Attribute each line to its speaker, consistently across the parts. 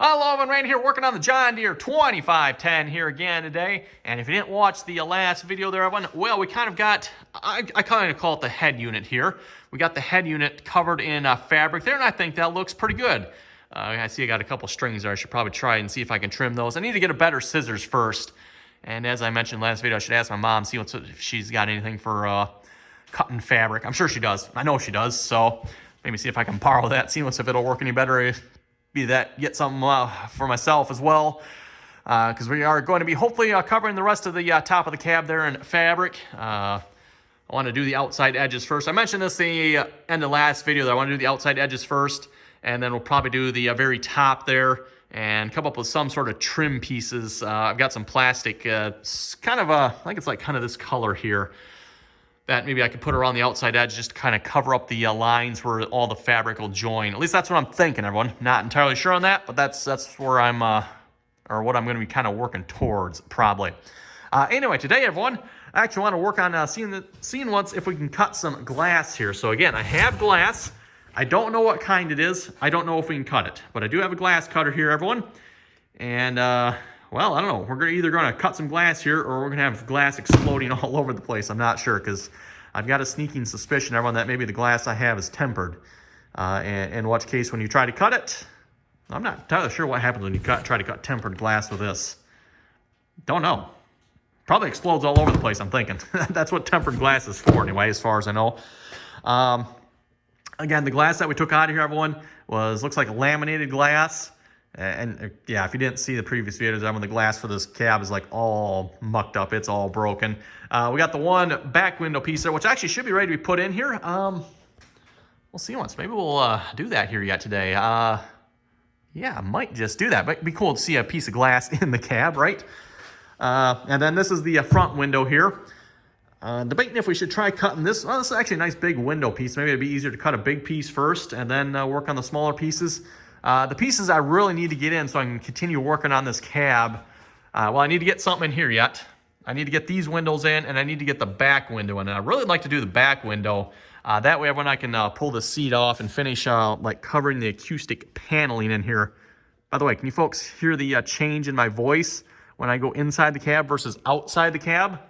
Speaker 1: Hello, everyone. Rain here, working on the John Deere 2510 here again today. And if you didn't watch the last video there, everyone, well, we kind of got, I kind of call it the head unit here. We got the head unit covered in fabric there, and I think that looks pretty good. I see I got a couple strings there. I should probably try and see if I can trim those. I need to get a better scissors first. And as I mentioned last video, I should ask my mom, see if she's got anything for cutting fabric. I'm sure she does. I know she does. So maybe see if I can borrow that, see if it'll work any better. Be that, get something for myself as well, because we are going to be hopefully covering the rest of the top of the cab there in fabric. I want to do the outside edges first. I mentioned this the end of last video that I want to do the outside edges first, and then we'll probably do the very top there and come up with some sort of trim pieces. I've got some plastic, kind of I think it's like kind of this color here, that maybe I could put around the outside edge just to kind of cover up the lines where all the fabric will join. At least that's what I'm thinking, everyone. Not entirely sure on that, but that's where I'm, or what I'm going to be kind of working towards, probably. Anyway, today, everyone, I actually want to work on seeing if we can cut some glass here. So again, I have glass. I don't know what kind it is. I don't know if we can cut it, but I do have a glass cutter here, everyone. And, well, I don't know. We're either going to cut some glass here or we're going to have glass exploding all over the place. I'm not sure, because I've got a sneaking suspicion, everyone, that maybe the glass I have is tempered. In which case, when you try to cut it, I'm not entirely sure what happens when you try to cut tempered glass with this. Don't know. Probably explodes all over the place, I'm thinking. That's what tempered glass is for anyway, as far as I know. Again, the glass that we took out of here, everyone, looks like laminated glass. And yeah, if you didn't see the previous videos, the glass for this cab is like all mucked up. It's all broken. We got the one back window piece there, which actually should be ready to be put in here. We'll see once. Maybe we'll do that here yet today. Yeah, I might just do that. Might be cool to see a piece of glass in the cab, right? And then this is the front window here. Debating if we should try cutting this. Well, this is actually a nice big window piece. Maybe it'd be easier to cut a big piece first and then work on the smaller pieces. The pieces I really need to get in so I can continue working on this cab. Well, I need to get something in here yet. I need to get these windows in, and I need to get the back window in. And I really like to do the back window. That way, when I can pull the seat off and finish like covering the acoustic paneling in here. By the way, can you folks hear the change in my voice when I go inside the cab versus outside the cab?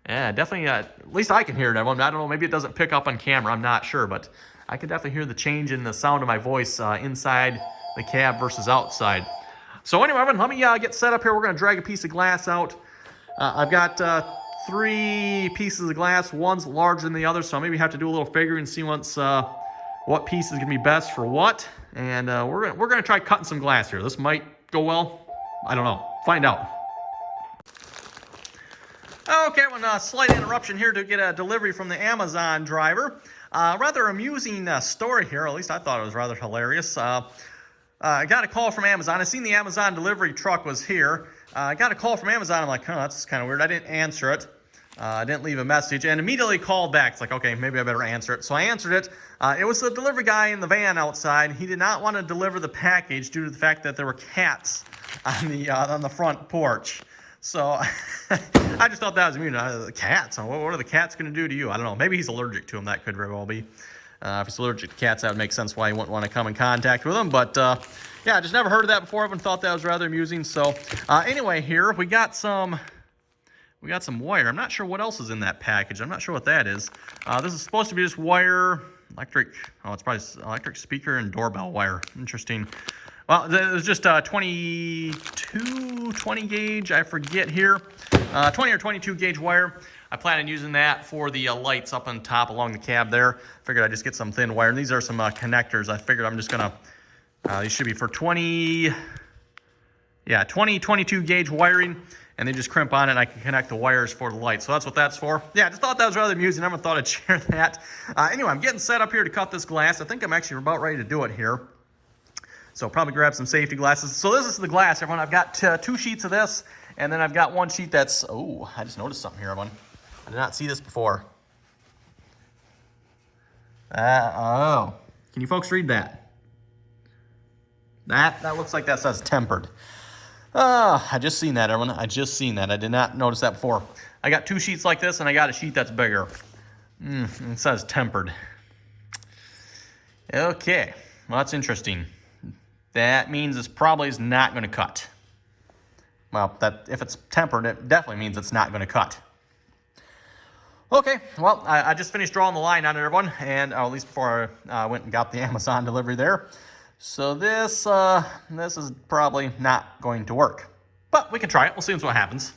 Speaker 1: Yeah, definitely. At least I can hear it, everyone. I don't know. Maybe it doesn't pick up on camera. I'm not sure, but I could definitely hear the change in the sound of my voice inside the cab versus outside. So anyway, everyone, let me get set up here. We're going to drag a piece of glass out. I've got 3 pieces of glass. One's larger than the other, so I maybe have to do a little figuring and see once what piece is going to be best for what. And we're going to try cutting some glass here. This might go well. I don't know. Find out. Okay, slight interruption here to get a delivery from the Amazon driver. Rather amusing story here, at least I thought it was rather hilarious. I got a call from Amazon. I seen the Amazon delivery truck was here. I got a call from Amazon. I'm like, oh, that's kind of weird. I didn't answer it. I didn't leave a message, and immediately called back. It's like, okay, maybe I better answer it. So I answered it. It was the delivery guy in the van outside. He did not want to deliver the package due to the fact that there were cats on the front porch. So I just thought that was amusing. Cats? What are the cats going to do to you? I don't know. Maybe he's allergic to them. That could very well be. If he's allergic to cats, that would make sense why he wouldn't want to come in contact with them. But yeah, I just never heard of that before. I haven't thought that was rather amusing. So anyway, here we got some wire. I'm not sure what else is in that package. I'm not sure what that is. This is supposed to be just wire, electric. Oh, it's probably electric speaker and doorbell wire. Interesting. Well, there's just 20 gauge, I forget here, 20 or 22 gauge wire. I plan on using that for the lights up on top along the cab there. Figured I'd just get some thin wire. And these are some connectors. I figured I'm just going to, these should be for 22 gauge wiring. And they just crimp on it, and I can connect the wires for the lights. So that's what that's for. Yeah, I just thought that was rather amusing. I never thought I'd share that. Anyway, I'm getting set up here to cut this glass. I think I'm actually about ready to do it here. So probably grab some safety glasses. So this is the glass, everyone. I've got 2 sheets of this, and then I've got 1 sheet that's, oh, I just noticed something here, everyone. I did not see this before. Oh, can you folks read that? That looks like that says tempered. I just seen that, everyone. I just seen that. I did not notice that before. I got 2 sheets like this, and I got a sheet that's bigger. It says tempered. Okay, well, that's interesting. that means this probably is not going to cut. Well, if it's tempered, it definitely means it's not going to cut. Okay, well, I just finished drawing the line on it, everyone, and at least before I went and got the Amazon delivery there. So this is probably not going to work. But we can try it. We'll see what happens.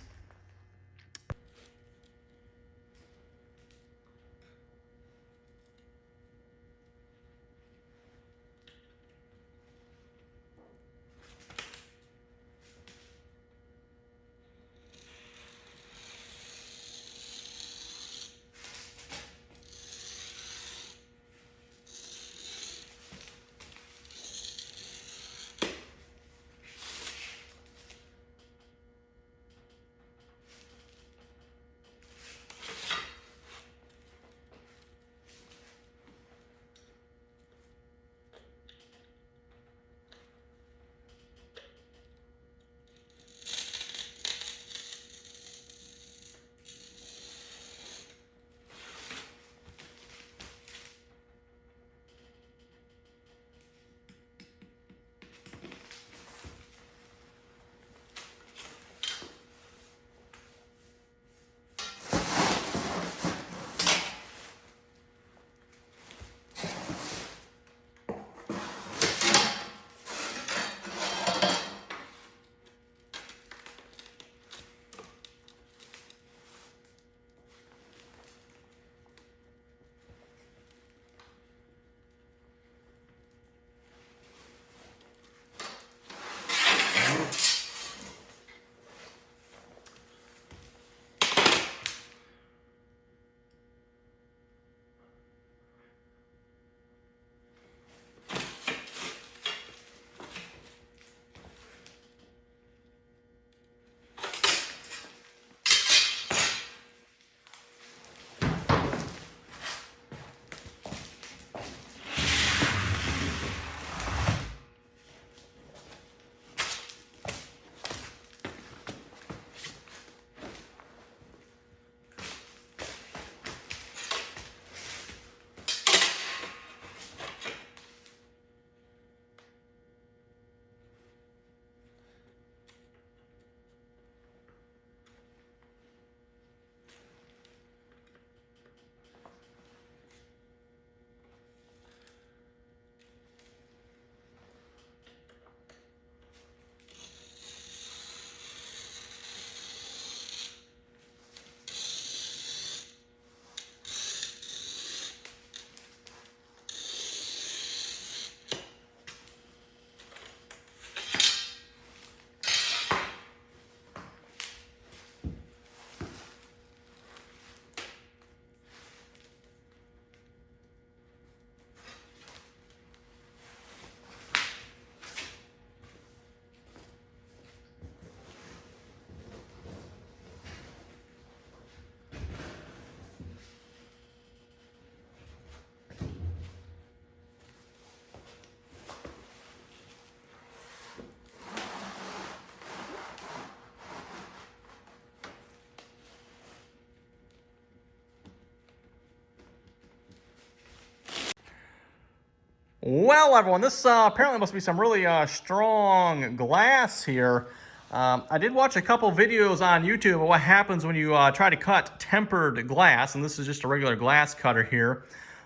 Speaker 1: Well, everyone, this apparently must be some really strong glass here. I did watch a couple videos on YouTube of what happens when you try to cut tempered glass, and this is just a regular glass cutter here.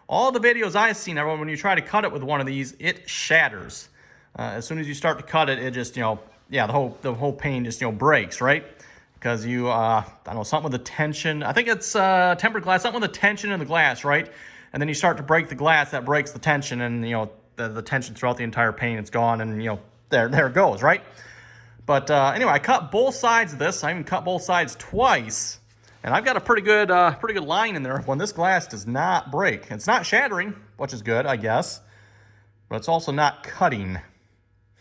Speaker 1: All the videos I've seen, everyone, when you try to cut it with one of these, it shatters. As soon as you start to cut it, it just, yeah, the whole pane just, breaks, right? Because you, I don't know, something with the tension. I think it's tempered glass, something with the tension in the glass, right? And then you start to break the glass, that breaks the tension, and the tension throughout the entire pane, it's gone, and there it goes, right? But anyway, I cut both sides of this. I even cut both sides twice, and I've got a pretty good line in there when this glass does not break. It's not shattering, which is good, I guess, but it's also not cutting.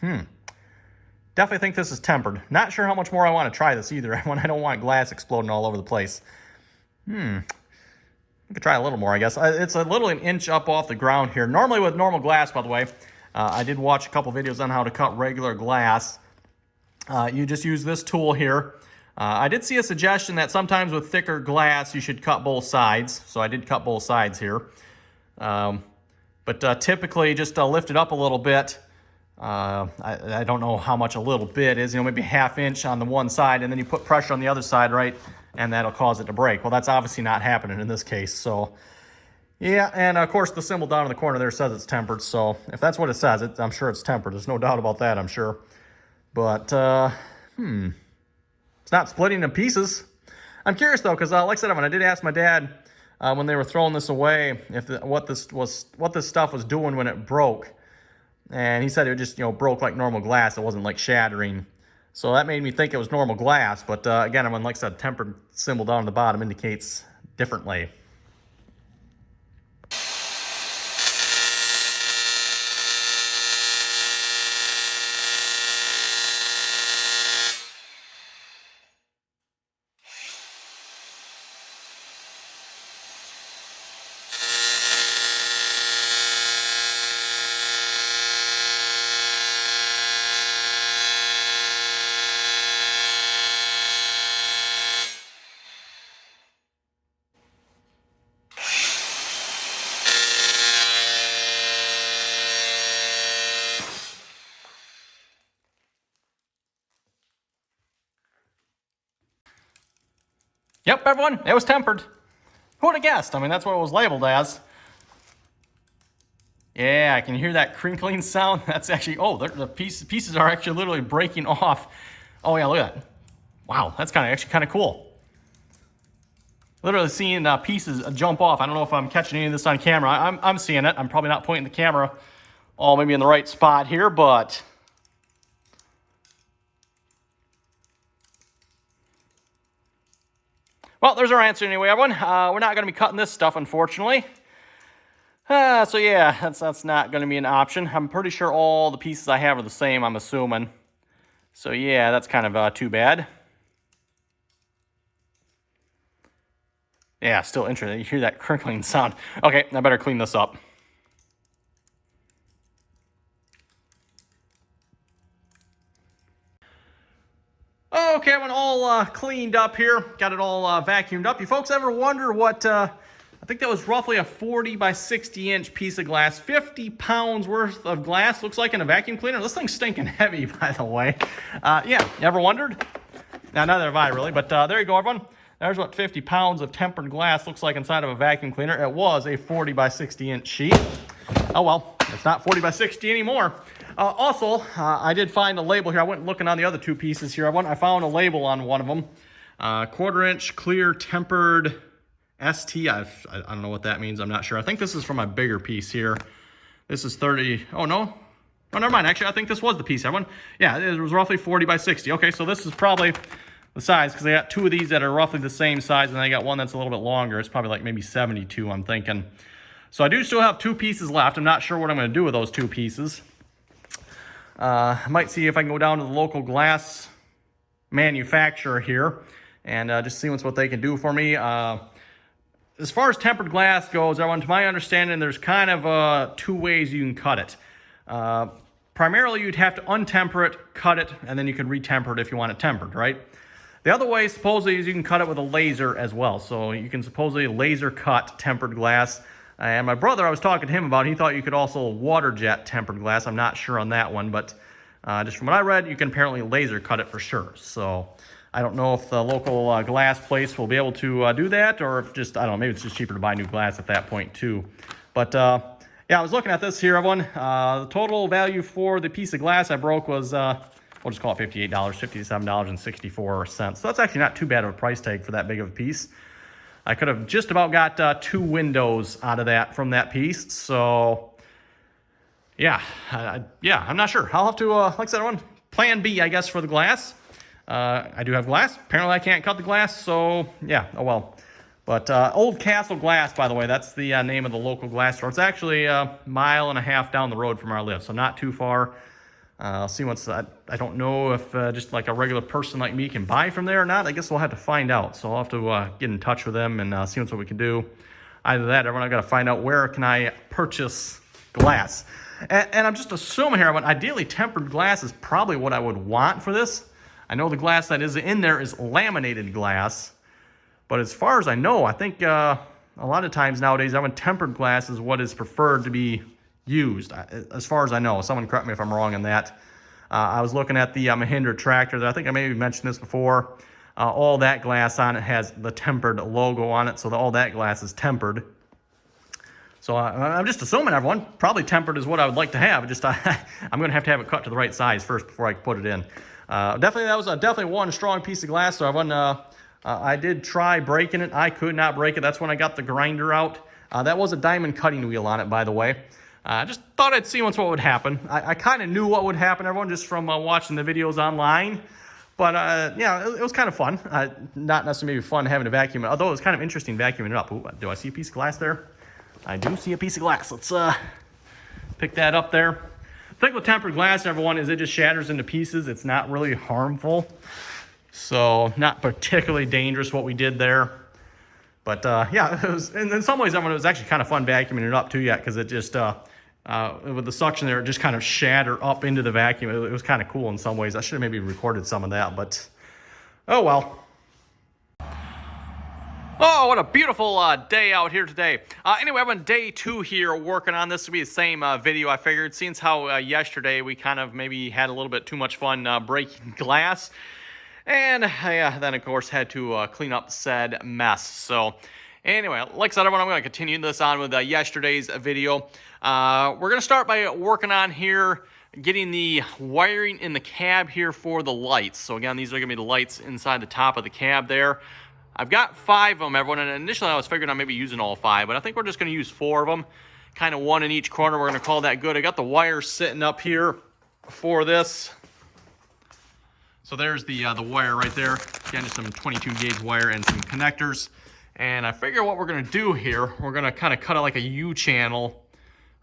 Speaker 1: Definitely think this is tempered. Not sure how much more I want to try this either when I don't want glass exploding all over the place. I could try a little more, I guess. It's literally an inch up off the ground here. Normally with normal glass, by the way, I did watch a couple videos on how to cut regular glass. You just use this tool here. I did see a suggestion that sometimes with thicker glass, you should cut both sides. So I did cut both sides here. But typically, just lift it up a little bit. I don't know how much a little bit is, maybe a ½ inch on the one side, and then you put pressure on the other side, right? And that'll cause it to break. Well, that's obviously not happening in this case. So yeah, and of course the symbol down in the corner there says it's tempered. So if that's what it says, I'm sure it's tempered. There's no doubt about that, I'm sure. But, it's not splitting in pieces. I'm curious though, because like I said, when I did ask my dad when they were throwing this away, what this stuff was doing when it broke. And he said it just, broke like normal glass. It wasn't like shattering. So that made me think it was normal glass. But again, when, like I said, tempered symbol down on the bottom indicates differently. Yep, everyone, it was tempered. Who would have guessed? I mean, that's what it was labeled as. Yeah, I can hear that crinkling sound. That's actually, the pieces are actually literally breaking off. Oh yeah, look at that. Wow, that's actually kind of cool. Literally seeing pieces jump off. I don't know if I'm catching any of this on camera. I'm seeing it. I'm probably not pointing the camera all maybe in the right spot here, but well, there's our answer anyway, everyone. We're not going to be cutting this stuff, unfortunately. So yeah, that's not going to be an option. I'm pretty sure all the pieces I have are the same, I'm assuming. So yeah, that's kind of too bad. Yeah, still interesting. You hear that crinkling sound. Okay, I better clean this up. Okay, everyone, all cleaned up here. Got it all vacuumed up. You folks ever wonder what, I think that was roughly a 40 by 60 inch piece of glass, 50 pounds worth of glass, looks like in a vacuum cleaner. This thing's stinking heavy, by the way. Yeah, you ever wondered? Now, neither have I really, but there you go, everyone. There's what 50 pounds of tempered glass looks like inside of a vacuum cleaner. It was a 40 by 60 inch sheet. Oh well, it's not 40 by 60 anymore. Also, I did find a label here. I went looking on the other two pieces here. I found a label on one of them. 1/4 inch clear tempered ST. I don't know what that means. I'm not sure. I think this is from my bigger piece here. This is 30. Oh, no. Oh, never mind. Actually, I think this was the piece. Yeah, it was roughly 40 by 60. Okay, so this is probably the size, because I got two of these that are roughly the same size, and I got one that's a little bit longer. It's probably like maybe 72, I'm thinking. So I do still have two pieces left. I'm not sure what I'm going to do with those two pieces. I might see if I can go down to the local glass manufacturer here and just see what they can do for me. As far as tempered glass goes, everyone, to my understanding, there's kind of two ways you can cut it. Primarily, you'd have to untemper it, cut it, and then you could retemper it if you want it tempered, right? The other way, supposedly, is you can cut it with a laser as well. So you can supposedly laser cut tempered glass. And my brother, I was talking to him about, he thought you could also water jet tempered glass. I'm not sure on that one, but just from what I read, you can apparently laser cut it for sure. So I don't know if the local glass place will be able to do that, or if just, I don't know, maybe it's just cheaper to buy new glass at that point too. But yeah, I was looking at this here, everyone. The total value for the piece of glass I broke was, we'll just call it $58, $57.64. So that's actually not too bad of a price tag for that big of a piece. I could have just about got two windows out of that from that piece. So yeah, I'm not sure. I'll have to, like I said, everyone, plan B, I guess, for the glass. I do have glass. Apparently I can't cut the glass, so yeah, oh well. But Old Castle Glass, by the way, that's the name of the local glass store. It's actually a 1.5 miles down the road from our live, so not too far. I'll see once, I don't know if just like a regular person like me can buy from there or not. I guess we'll have to find out. So I'll have to get in touch with them and see what we can do. Either that, everyone, I've got to find out where can I purchase glass. And I'm just assuming here, ideally tempered glass is probably what I would want for this. I know the glass that is in there is laminated glass. But as far as I know, I think a lot of times nowadays, tempered glass is what is preferred to be used, as far as I know. Someone correct me if I'm wrong on that. I was looking at the Mahindra tractor. I think I maybe mentioned this before. All that glass on it has the tempered logo on it, so all that glass is tempered. So I'm just assuming, everyone, probably tempered is what I would like to have. Just I'm going to have it cut to the right size first before I put it in. Definitely, that was definitely one strong piece of glass. So I did try breaking it. I could not break it. That's when I got the grinder out. That was a diamond cutting wheel on it, by the way. I just thought I'd see once what would happen. I kind of knew what would happen, everyone, just from watching the videos online. But yeah, it was kind of fun. Not necessarily maybe fun having to vacuum it, although it was kind of interesting vacuuming it up. Ooh, do I see a piece of glass there? I do see a piece of glass. Let's pick that up there. The thing with tempered glass, everyone, is it just shatters into pieces. It's not really harmful. So not particularly dangerous what we did there. But yeah, it was, and in some ways, everyone, it was actually kind of fun vacuuming it up too, yeah, because it just, with the suction there, it just kind of shattered up into the vacuum. It was kind of cool in some ways. I should have maybe recorded some of that, but oh well. Oh, what a beautiful day out here today. Anyway, I'm on day 2 here working on this. This will be the same video, I figured. Since how yesterday we kind of maybe had a little bit too much fun breaking glass. And then, of course, had to clean up said mess. So anyway, like I said, everyone, I'm going to continue this on with yesterday's video. We're going to start by working on here, getting the wiring in the cab here for the lights. So again, these are going to be the lights inside the top of the cab there. I've got 5 of them, everyone, and initially I was figuring on maybe using all 5, but I think we're just going to use 4 of them, kind of 1 in each corner. We're going to call that good. I got the wires sitting up here for this. So there's the wire right there. Again, just some 22 gauge wire and some connectors. And I figure what we're going to do here, we're going to kind of cut it like a U channel.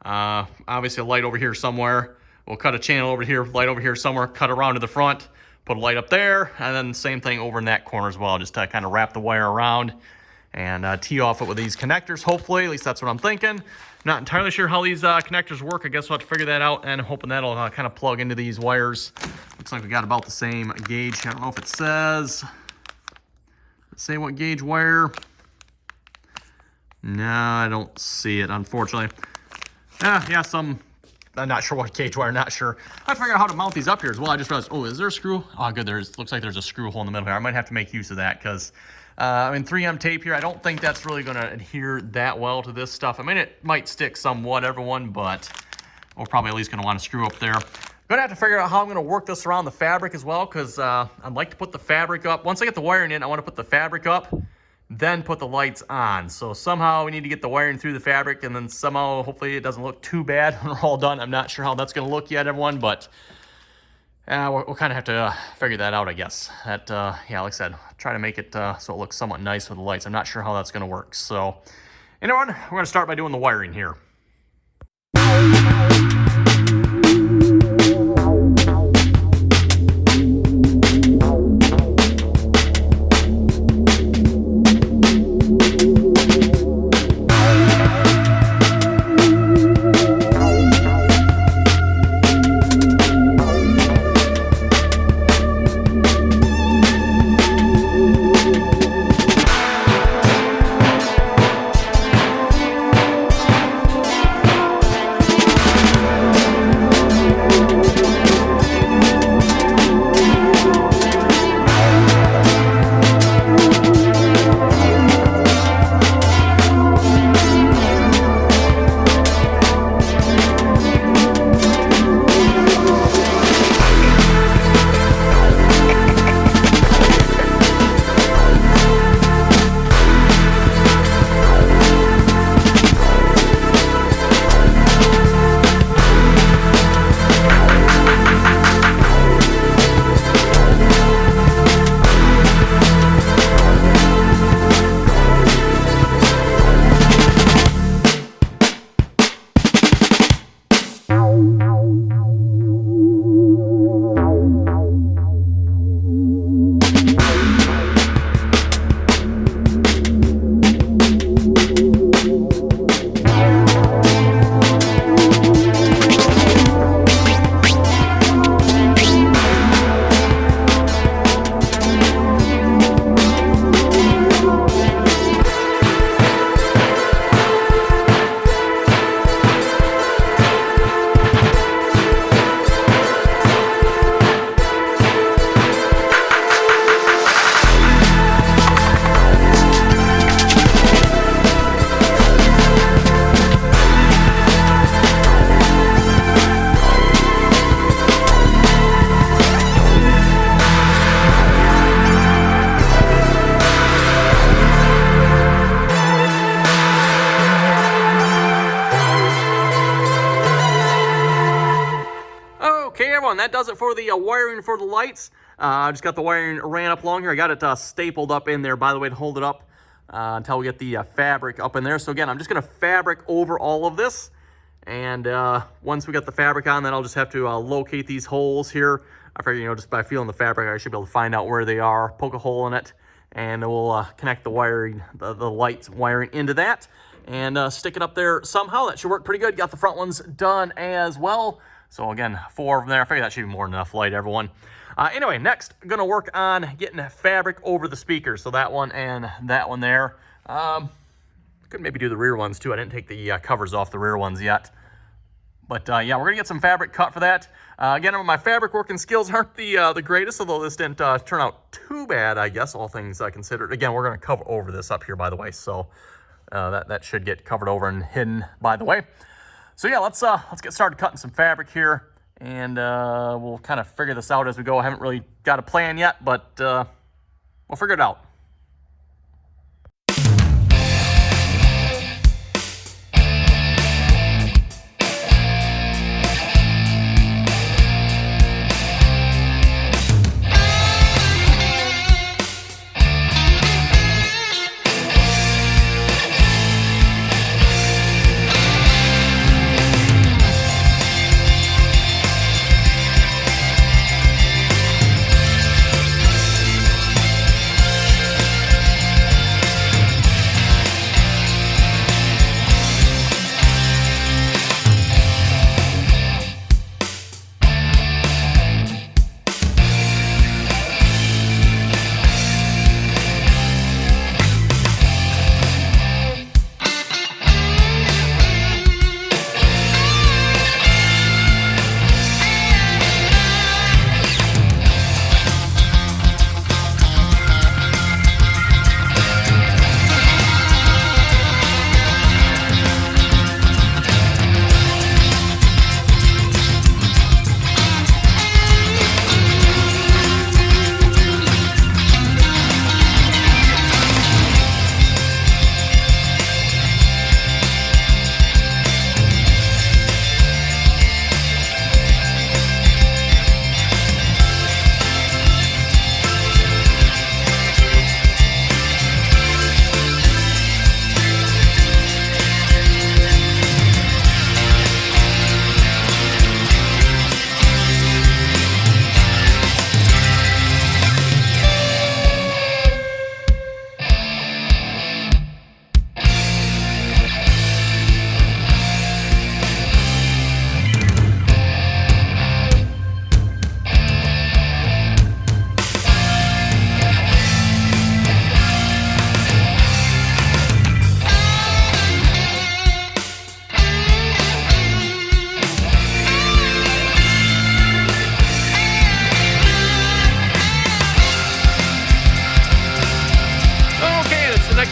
Speaker 1: Obviously a light over here somewhere. We'll cut a channel over here, light over here somewhere, cut around to the front, put a light up there, and then same thing over in that corner as well. Just to kind of wrap the wire around and tee off it with these connectors, hopefully. At least that's what I'm thinking. Not entirely sure how these connectors work. I guess we'll have to figure that out, and hoping that'll kind of plug into these wires. Looks like we got about the same gauge. I don't know if it says. Say what gauge wire? No, I don't see it, unfortunately. Yeah, some. I'm not sure what gauge wire, not sure. I figured out how to mount these up here as well. I just realized, oh, is there a screw? Oh, good, looks like there's a screw hole in the middle here. I might have to make use of that because, I mean, 3M tape here, I don't think that's really going to adhere that well to this stuff. I mean, it might stick somewhat, everyone, but we're probably at least going to want to screw up there. I'm going to have to figure out how I'm going to work this around the fabric as well because I'd like to put the fabric up. Once I get the wiring in, I want to put the fabric up, then put the lights on. So somehow we need to get the wiring through the fabric, and then somehow, hopefully it doesn't look too bad when we're all done. I'm not sure how that's going to look yet, everyone, but we'll kind of have to figure that out, I guess. That, yeah, like I said, try to make it so it looks somewhat nice with the lights. I'm not sure how that's going to work. So, anyone, we're going to start by doing the wiring here. everyone, that does it for the wiring for the lights. I just got the wiring ran up along here. I got it stapled up in there, by the way, to hold it up until we get the fabric up in there. So again, I'm just going to fabric over all of this. And once we got the fabric on, then I'll just have to locate these holes here. I figure, you know, just by feeling the fabric, I should be able to find out where they are, poke a hole in it, and then we'll connect the wiring, the lights wiring into that, and stick it up there somehow. That should work pretty good. Got the front ones done as well. So again, 4 of them there. I figure that should be more than enough light, everyone. Anyway, next, I'm gonna work on getting fabric over the speakers. So that one and that one there. Could maybe do the rear ones too. I didn't take the covers off the rear ones yet. But yeah, we're gonna get some fabric cut for that. Again, my fabric working skills aren't the greatest, although this didn't turn out too bad, I guess, all things considered. Again, we're gonna cover over this up here, by the way, so that should get covered over and hidden, by the way. So yeah, let's get started cutting some fabric here, and we'll kind of figure this out as we go. I haven't really got a plan yet, but we'll figure it out.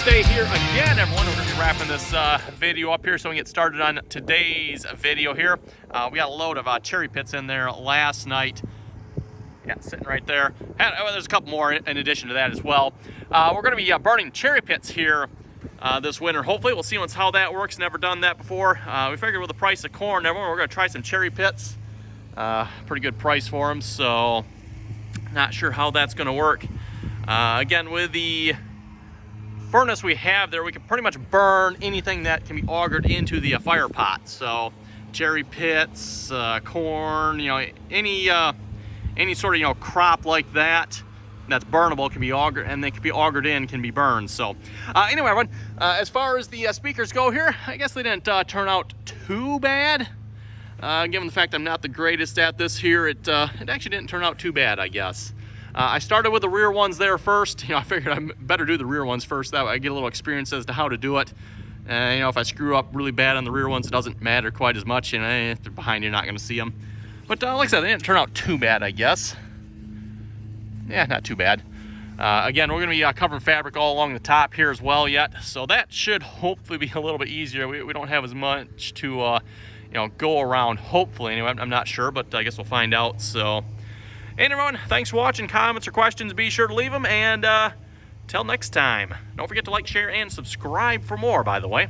Speaker 1: Here again, everyone. We're going to be wrapping this video up here so we can get started on today's video here. We got a load of cherry pits in there last night. Yeah, sitting right there. And there's a couple more in addition to that as well. We're going to be burning cherry pits here this winter. Hopefully, we'll see how that works. Never done that before. We figured with the price of corn, everyone, we're going to try some cherry pits. Pretty good price for them, so not sure how that's going to work. Again, with the furnace we have there, we can pretty much burn anything that can be augered into the fire pot. So cherry pits, corn, you know, any sort of, you know, crop like that that's burnable can be augered, and they can be augered in, can be burned. So anyway, everyone, as far as the speakers go here, I guess they didn't turn out too bad. Given the fact I'm not the greatest at this here, it actually didn't turn out too bad, I guess. I started with the rear ones there first. You know, I figured I better do the rear ones first. That way I get a little experience as to how to do it. You know, if I screw up really bad on the rear ones, it doesn't matter quite as much. You know, if they're behind, you're not going to see them. But like I said, they didn't turn out too bad, I guess. Yeah, not too bad. Again, we're going to be covering fabric all along the top here as well yet. So that should hopefully be a little bit easier. We don't have as much to, you know, go around, hopefully. Anyway, I'm not sure, but I guess we'll find out. So, and everyone, thanks for watching. Comments or questions, be sure to leave them. And till next time, don't forget to like, share, and subscribe for more, by the way.